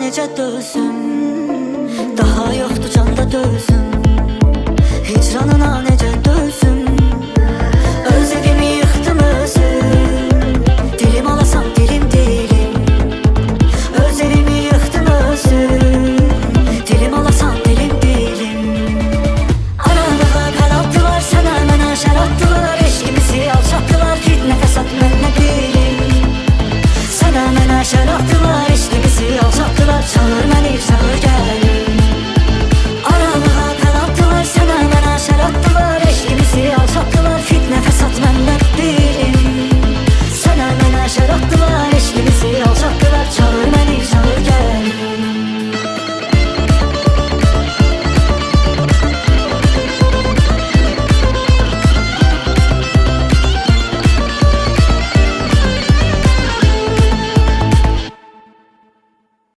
necə dözüm, daha yoxdur canda dözüm. Hicranına necə dözüm, öz evimi yıxdım özüm. Dilim alasan dilim dilim, öz evimi yıxdım özüm. Dilim alasan dilim dilim. Aralığa qaraltdılar, sənə mənə şər atdılar, eşqimizi alçatdılar, fitnə fəsad mən nə bilim. Sənə mənə şər atdılar, eşqimizi alçatdılar, çağır məni, çağır gəlim. Aralığa qaraltdılar, sənə mənə şər atdılar, eşqimizi alçatdılar, fitnə fəsad mən nə bilim. Sənə mənə şər atdılar, eşqimizi alçatdılar, çağır